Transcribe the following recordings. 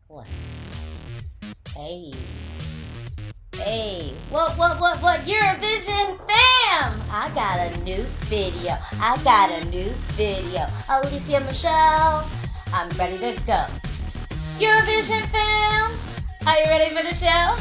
What? Hey. Hey. What? Eurovision fam! I got a new video. Alesia Michelle, I'm ready to go. Eurovision fam! Are you ready for the show?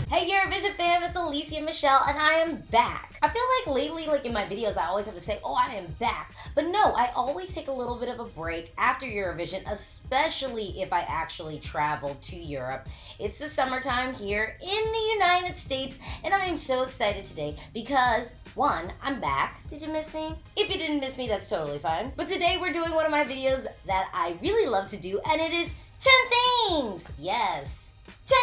Hey Eurovision fam, it's Alesia Michelle and I am back. I feel like lately, in my videos, I always have to say, oh, I am back. But no, I always take a little bit of a break after Eurovision, especially if I actually travel to Europe. It's the summertime here in the United States, and I am so excited today because, one, I'm back. Did you miss me? If you didn't miss me, that's totally fine. But today we're doing one of my videos that I really love to do, and it is 10 things. Yes, 10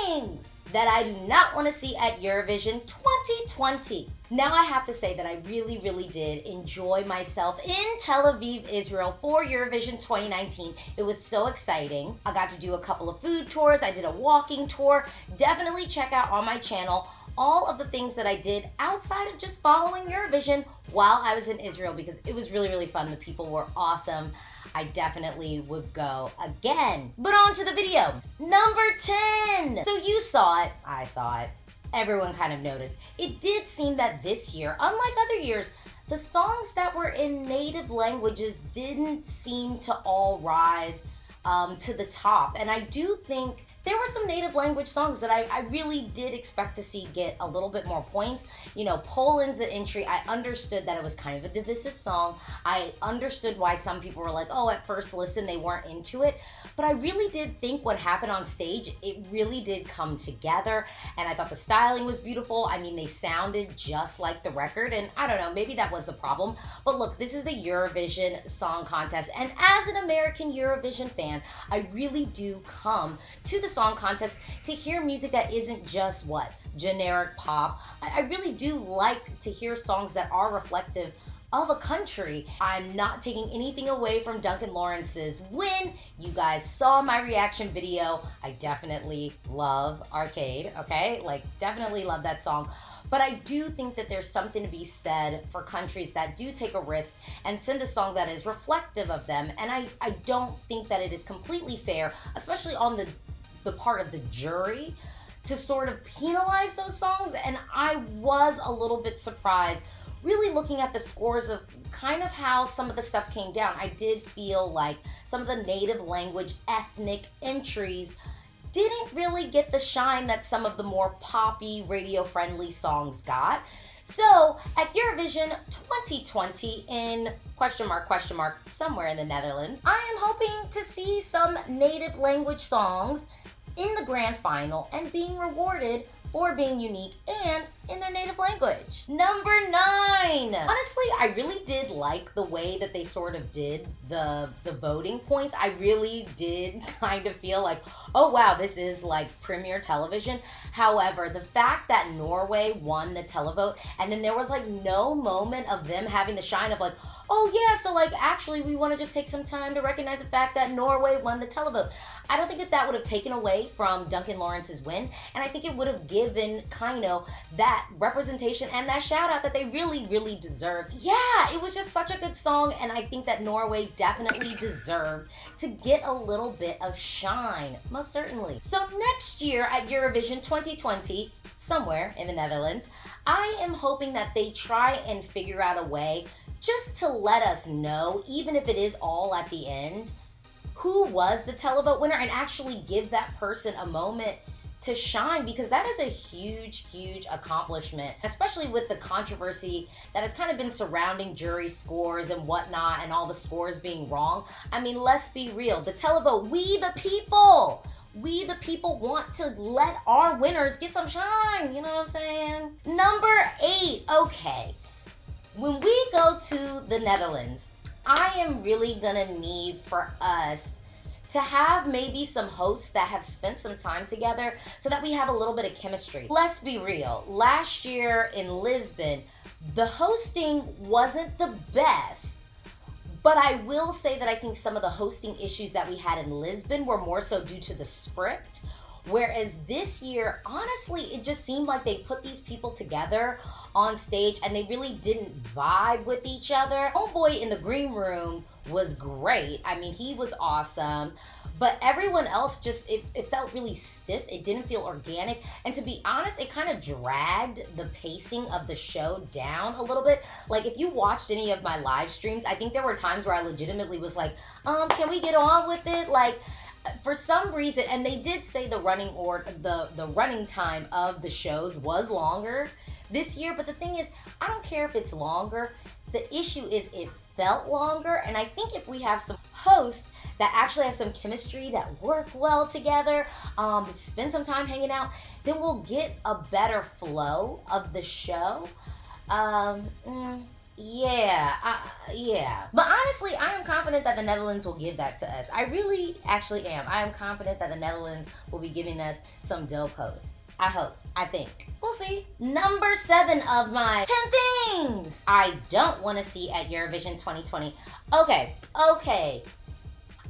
things that I do not want to see at Eurovision 2020. Now I have to say that I really did enjoy myself in Tel Aviv, Israel for Eurovision 2019. It was so exciting. I got to do a couple of food tours. I did a walking tour. Definitely check out on my channel all of the things that I did outside of just following Eurovision while I was in Israel because it was really fun. The people were awesome. I definitely would go again. But on to the video. Number 10. So you saw it. I saw it. Everyone kind of noticed. It did seem that this year, unlike other years, the songs that were in native languages didn't seem to all rise to the top. And I do think there were some native language songs that I really did expect to see get a little bit more points. You know, Poland's an entry. I understood that it was kind of a divisive song. I understood why some people were like, oh, at first listen, they weren't into it. But I really did think what happened on stage, it really did come together. And I thought the styling was beautiful. I mean, they sounded just like the record. And I don't know, maybe that was the problem. But look, this is the Eurovision Song Contest. And as an American Eurovision fan, I really do come to the Song Contest to hear music that isn't just what? Generic pop. I really do like to hear songs that are reflective of a country. I'm not taking anything away from Duncan Lawrence's win. You guys saw my reaction video. I definitely love Arcade, okay? Like, definitely love that song. But I do think that there's something to be said for countries that do take a risk and send a song that is reflective of them. And I don't think that it is completely fair, especially on the part of the jury, to sort of penalize those songs. And I was a little bit surprised really looking at the scores of kind of how some of the stuff came down. I did feel like some of the native language ethnic entries didn't really get the shine that some of the more poppy, radio-friendly songs got. So at Eurovision 2020 in question mark, somewhere in the Netherlands, I am hoping to see some native language songs in the grand final and being rewarded for being unique and in their native language. Number 9. Honestly, I really did like the way that they sort of did the voting points. I really did kind of feel like, oh wow, this is like premiere television. However, the fact that Norway won the televote and then there was like no moment of them having the shine of like, oh yeah, so like actually we want to just take some time to recognize the fact that Norway won the televote. I don't think that would have taken away from Duncan Lawrence's win, and I think it would have given kind of that representation and that shout out that they really deserved. Yeah, it was just such a good song, and I think that Norway definitely deserved to get a little bit of shine, most certainly. So next year at Eurovision 2020, somewhere in the Netherlands, I am hoping that they try and figure out a way just to let us know, even if it is all at the end, who was the televote winner and actually give that person a moment to shine, because that is a huge accomplishment, especially with the controversy that has kind of been surrounding jury scores and whatnot and all the scores being wrong. I mean, let's be real. The televote, we the people want to let our winners get some shine, you know what I'm saying? Number 8, okay. When we go to the Netherlands, I am really gonna need for us to have maybe some hosts that have spent some time together so that we have a little bit of chemistry. Let's be real. Last year in Lisbon, the hosting wasn't the best, but I will say that I think some of the hosting issues that we had in Lisbon were more so due to the script. Whereas this year, honestly, it just seemed like they put these people together on stage and they really didn't vibe with each other. Homeboy in the green room was great. I mean, he was awesome. But everyone else just, it felt really stiff. It didn't feel organic. And to be honest, it kind of dragged the pacing of the show down a little bit. Like, if you watched any of my live streams, I think there were times where I legitimately was like, can we get on with it? Like, for some reason, and they did say the running time of the shows was longer this year. But the thing is, I don't care if it's longer. The issue is it felt longer. And I think if we have some hosts that actually have some chemistry, that work well together, spend some time hanging out, then we'll get a better flow of the show. Yeah. But honestly, I am confident that the Netherlands will give that to us. I really actually am. I am confident that the Netherlands will be giving us some dope hosts. I hope. I think. We'll see. Number 7 of my 10 things I don't want to see at Eurovision 2020. Okay.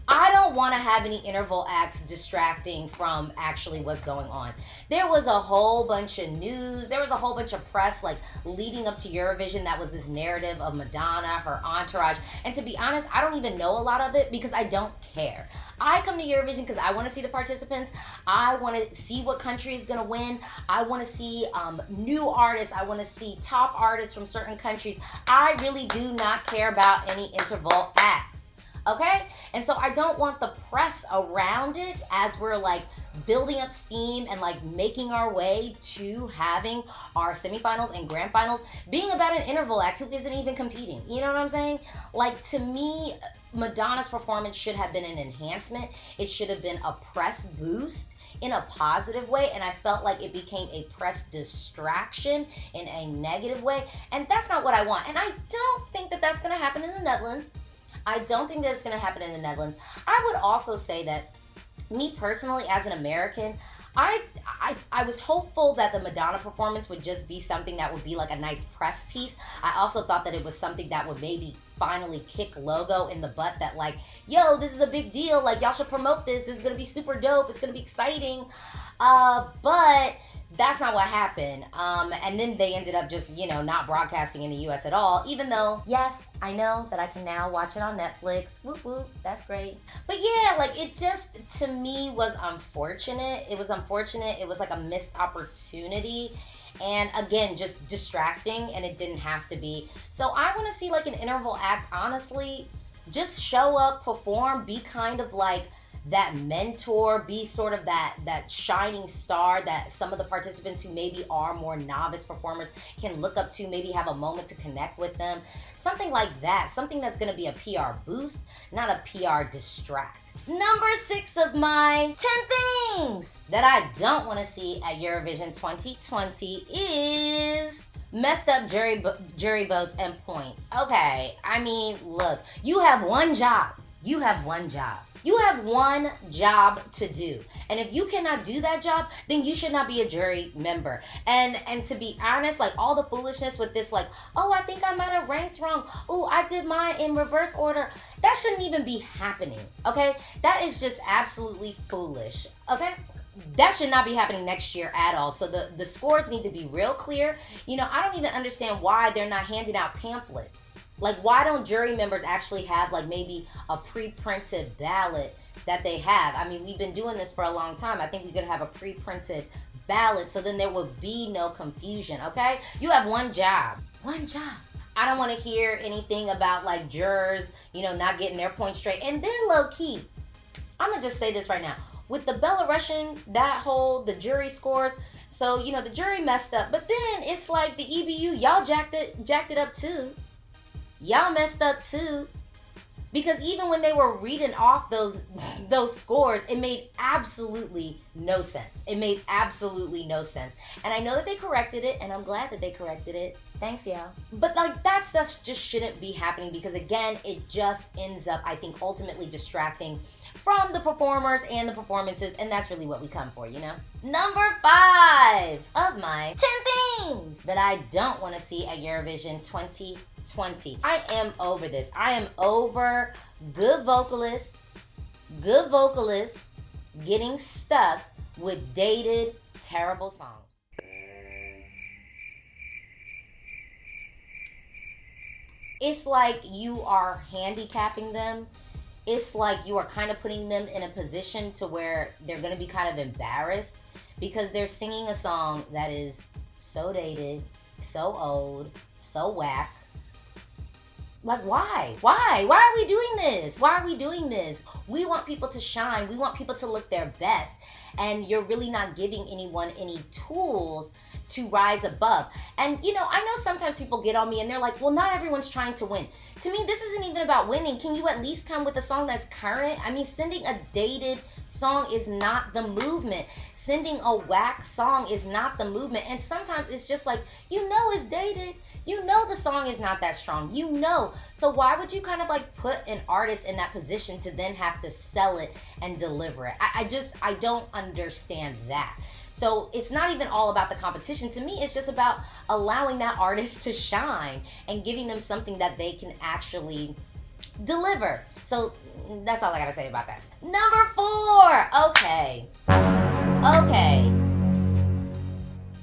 I don't want to have any interval acts distracting from actually what's going on. There was a whole bunch of news. There was a whole bunch of press like leading up to Eurovision that was this narrative of Madonna, her entourage. And to be honest, I don't even know a lot of it because I don't care. I come to Eurovision because I want to see the participants. I want to see what country is going to win. I want to see new artists. I want to see top artists from certain countries. I really do not care about any interval acts. Okay? And so I don't want the press around it as we're like building up steam and like making our way to having our semifinals and grand finals being about an interval act who isn't even competing. You know what I'm saying? Like, to me, Madonna's performance should have been an enhancement. It should have been a press boost in a positive way, and I felt like it became a press distraction in a negative way, and that's not what I want. And I don't think that that's going to happen in the Netherlands. I don't think that's going to happen in the Netherlands. I would also say that me personally, as an American, I was hopeful that the Madonna performance would just be something that would be like a nice press piece. I also thought that it was something that would maybe finally kick Logo in the butt that like, yo, this is a big deal. Like, y'all should promote this. This is going to be super dope. It's going to be exciting. But that's not what happened. And then they ended up just, not broadcasting in the U.S. at all, even though, yes, I know that I can now watch it on Netflix. Whoop, whoop, that's great. But yeah, like, it just, to me, was unfortunate. It was unfortunate. It was like a missed opportunity. And again, just distracting, and it didn't have to be. So I want to see like an interval act, honestly. Just show up, perform, be kind of like that mentor, be sort of that shining star that some of the participants who maybe are more novice performers can look up to, maybe have a moment to connect with them. Something like that. Something that's going to be a PR boost, not a PR distract. Number 6 of my 10 things that I don't want to see at Eurovision 2020 is messed up jury votes and points. Okay, I mean, look, you have one job. You have one job. You have one job to do. And if you cannot do that job, then you should not be a jury member. And to be honest, like, all the foolishness with this, like, oh, I think I might have ranked wrong. Oh, I did mine in reverse order. That shouldn't even be happening, okay? That is just absolutely foolish, okay? That should not be happening next year at all. So the scores need to be real clear. I don't even understand why they're not handing out pamphlets. Like, why don't jury members actually have, like, maybe a pre-printed ballot that they have? I mean, we've been doing this for a long time. I think we could have a pre-printed ballot so then there would be no confusion, okay? You have one job. One job. I don't want to hear anything about, like, jurors, not getting their points straight. And then, low-key, I'm going to just say this right now. With the Belarusian, the jury scores, so, the jury messed up. But then it's like the EBU, y'all jacked it up too. Y'all messed up too. Because even when they were reading off those scores, it made absolutely no sense. It made absolutely no sense. And I know that they corrected it, and I'm glad that they corrected it. Thanks, y'all. But, like, that stuff just shouldn't be happening because, again, it just ends up, I think, ultimately distracting from the performers and the performances, and that's really what we come for, Number 5 of my 10 things that I don't want to see at Eurovision 2020. I am over this. I am over good vocalists getting stuck with dated, terrible songs. It's like you are handicapping them. It's like you are kind of putting them in a position to where they're going to be kind of embarrassed because they're singing a song that is so dated, so old, so whack. Like, why? Why are we doing this? Why are we doing this? We want people to shine. We want people to look their best. And you're really not giving anyone any tools to rise above. And, I know sometimes people get on me and they're like, well, not everyone's trying to win. To me, this isn't even about winning. Can you at least come with a song that's current? I mean, sending a dated song is not the movement. Sending a whack song is not the movement. And sometimes it's just like, it's dated. The song is not that strong. So why would you kind of like put an artist in that position to then have to sell it and deliver it? I don't understand that. So it's not even all about the competition. To me, it's just about allowing that artist to shine and giving them something that they can actually deliver. So that's all I gotta say about that. Number 4. Okay.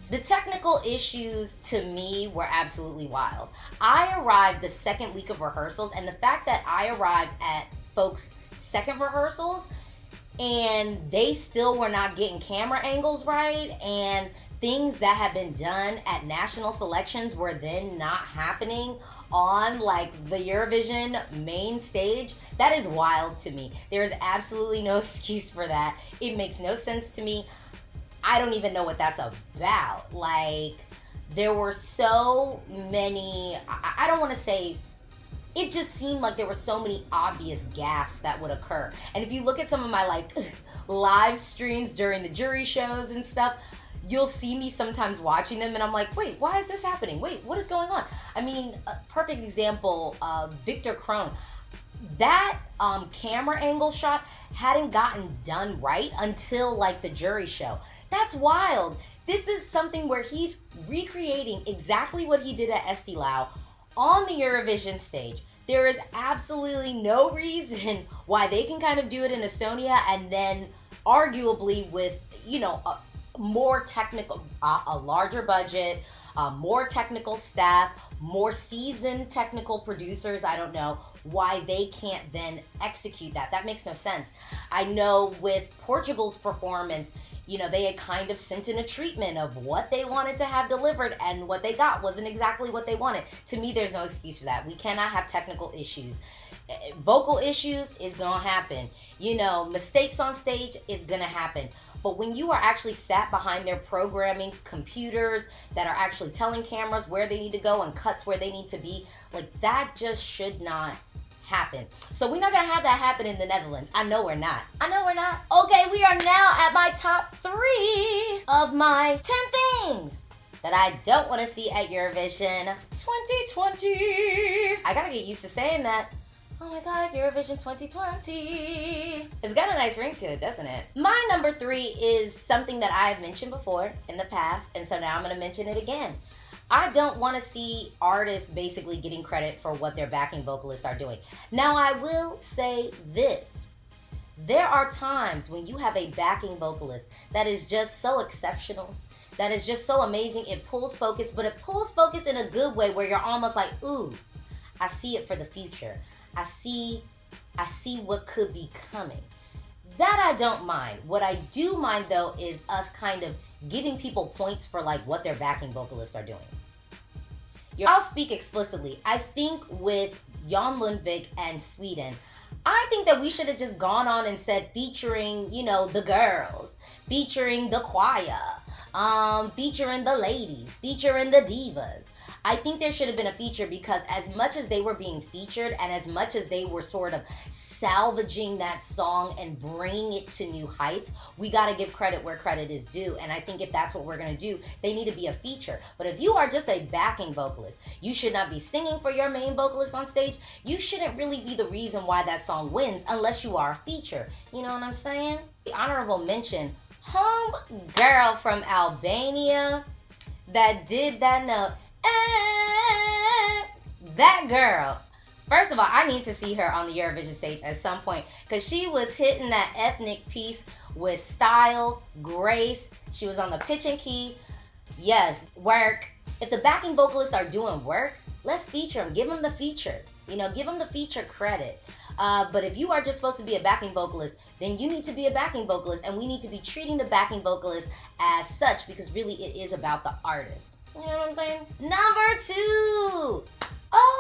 The technical issues to me were absolutely wild. I arrived the second week of rehearsals, and the fact that I arrived at folks' second rehearsals and they still were not getting camera angles right, and things that had been done at national selections were then not happening on like the Eurovision main stage, that is wild to me. There is absolutely no excuse for that. It makes no sense to me. I don't even know what that's about. Like, there were so many, I don't want to say, it just seemed like there were so many obvious gaffes that would occur. And if you look at some of my like live streams during the jury shows and stuff, you'll see me sometimes watching them and I'm like, wait, why is this happening? Wait, what is going on? I mean, a perfect example, Victor Crone. That camera angle shot hadn't gotten done right until like the jury show. That's wild. This is something where he's recreating exactly what he did at Estee Lau on the Eurovision stage. There is absolutely no reason why they can kind of do it in Estonia and then arguably with, a more technical, a larger budget, more technical staff, more seasoned technical producers, I don't know, why they can't then execute that. That makes no sense. I know with Portugal's performance, they had kind of sent in a treatment of what they wanted to have delivered, and what they got wasn't exactly what they wanted. To me, there's no excuse for that. We cannot have technical issues. Vocal issues is gonna happen. Mistakes on stage is gonna happen. But when you are actually sat behind their programming computers that are actually telling cameras where they need to go and cuts where they need to be, like, that just should not happen. So we're not gonna have that happen in the Netherlands. I know we're not. Okay, we are now at my top 3 of my 10 things that I don't want to see at Eurovision 2020. I gotta get used to saying that. Oh my God, Eurovision 2020. It's got a nice ring to it, doesn't it? My number 3 is something that I have mentioned before in the past, and so now I'm gonna mention it again. I don't want to see artists basically getting credit for what their backing vocalists are doing. Now, I will say this. There are times when you have a backing vocalist that is just so exceptional, that is just so amazing, it pulls focus, but it pulls focus in a good way where you're almost like, ooh, I see it for the future. I see what could be coming. That I don't mind. What I do mind, though, is us kind of giving people points for like what their backing vocalists are doing. I'll speak explicitly. I think with Jan Lundvik and Sweden, I think that we should have just gone on and said featuring, the girls, featuring the choir, featuring the ladies, featuring the divas. I think there should have been a feature because as much as they were being featured and as much as they were sort of salvaging that song and bringing it to new heights, we got to give credit where credit is due. And I think if that's what we're going to do, they need to be a feature. But if you are just a backing vocalist, you should not be singing for your main vocalist on stage. You shouldn't really be the reason why that song wins unless you are a feature. You know what I'm saying? The honorable mention, home girl from Albania that did that note. That girl, first of all, I need to see her on the Eurovision stage at some point because she was hitting that ethnic piece with style, grace. She was on the pitch and key. Yes, work. If the backing vocalists are doing work, let's feature them. Give them the feature. Give them the feature credit. But if you are just supposed to be a backing vocalist, then you need to be a backing vocalist, and we need to be treating the backing vocalist as such, because really it is about the artist. You know what I'm saying? Number 2.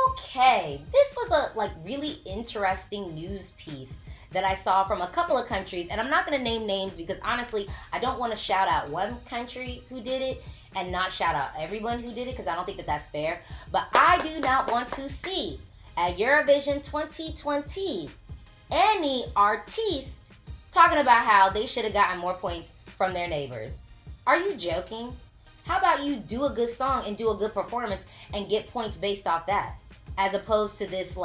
Okay, this was a really interesting news piece that I saw from a couple of countries, and I'm not going to name names because honestly, I don't want to shout out one country who did it and not shout out everyone who did it, because I don't think that that's fair. But I do not want to see at Eurovision 2020 any artiste talking about how they should have gotten more points from their neighbors. Are you joking? How about you do a good song and do a good performance and get points based off that, as opposed to this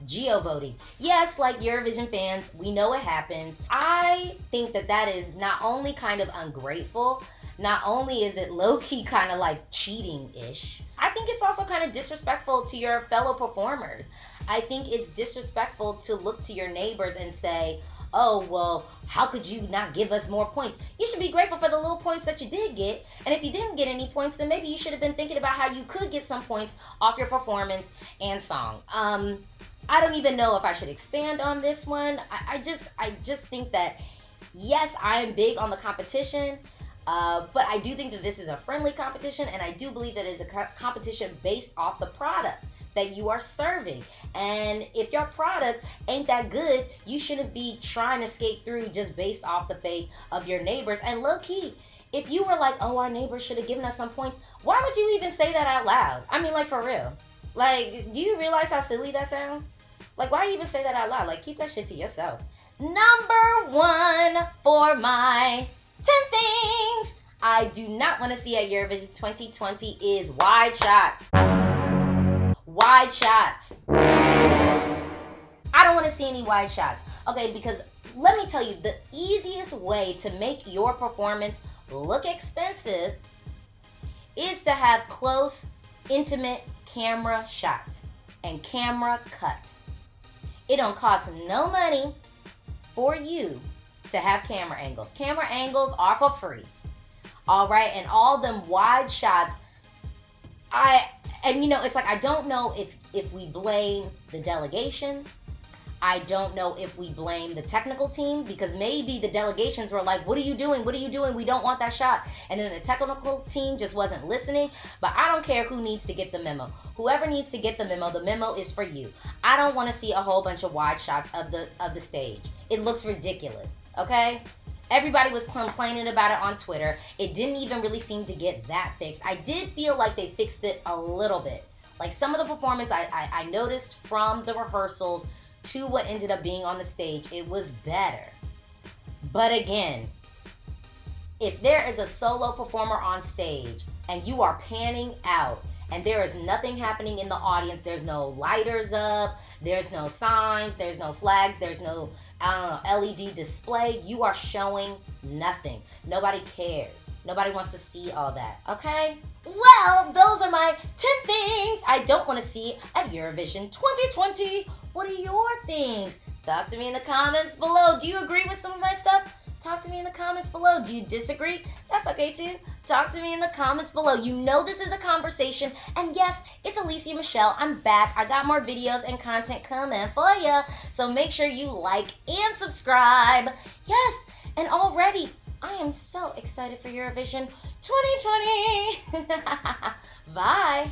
geo-voting? Yes, Eurovision fans, we know it happens. I think that is not only kind of ungrateful, not only is it low-key kind of cheating-ish, I think it's also kind of disrespectful to your fellow performers. I think it's disrespectful to look to your neighbors and say, oh, well, how could you not give us more points? You should be grateful for the little points that you did get. And if you didn't get any points, then maybe you should have been thinking about how you could get some points off your performance and song. I don't even know if I should expand on this one. I just think that, yes, I am big on the competition, but I do think that this is a friendly competition, and I do believe that it is a competition based off the product that you are serving. And if your product ain't that good, you shouldn't be trying to skate through just based off the faith of your neighbors. And low key, if you were oh, our neighbors should have given us some points, why would you even say that out loud? I mean, for real. Do you realize how silly that sounds? Why even say that out loud? Keep that shit to yourself. Number 1 for my 10 things I do not want to see at Eurovision 2020 is wide shots. Wide shots. I don't want to see any wide shots. Okay, because let me tell you, the easiest way to make your performance look expensive is to have close, intimate camera shots and camera cuts. It don't cost no money for you to have camera angles. Camera angles are for free. All right, and all them wide shots, I don't know if we blame the delegations. I don't know if we blame the technical team, because maybe the delegations were what are you doing? What are you doing? We don't want that shot. And then the technical team just wasn't listening. But I don't care who needs to get the memo. Whoever needs to get the memo is for you. I don't want to see a whole bunch of wide shots of the stage. It looks ridiculous, okay? Everybody was complaining about it on Twitter. It didn't even really seem to get that fixed. I did feel like they fixed it a little bit. Some of the performance I noticed from the rehearsals to what ended up being on the stage, it was better. But again, if there is a solo performer on stage and you are panning out and there is nothing happening in the audience, there's no lighters up, there's no signs, there's no flags, there's no LED display, you are showing nothing. Nobody cares. Nobody wants to see all that, okay? Well, those are my 10 things I don't want to see at Eurovision 2020. What are your things? Talk to me in the comments below. Do you agree with some of my stuff? Talk to me in the comments below. Do you disagree? That's okay too. Talk to me in the comments below. You know this is a conversation. And yes, it's Alesia Michelle. I'm back. I got more videos and content coming for ya. So make sure you like and subscribe. Yes, and already I am so excited for Eurovision 2020. Bye.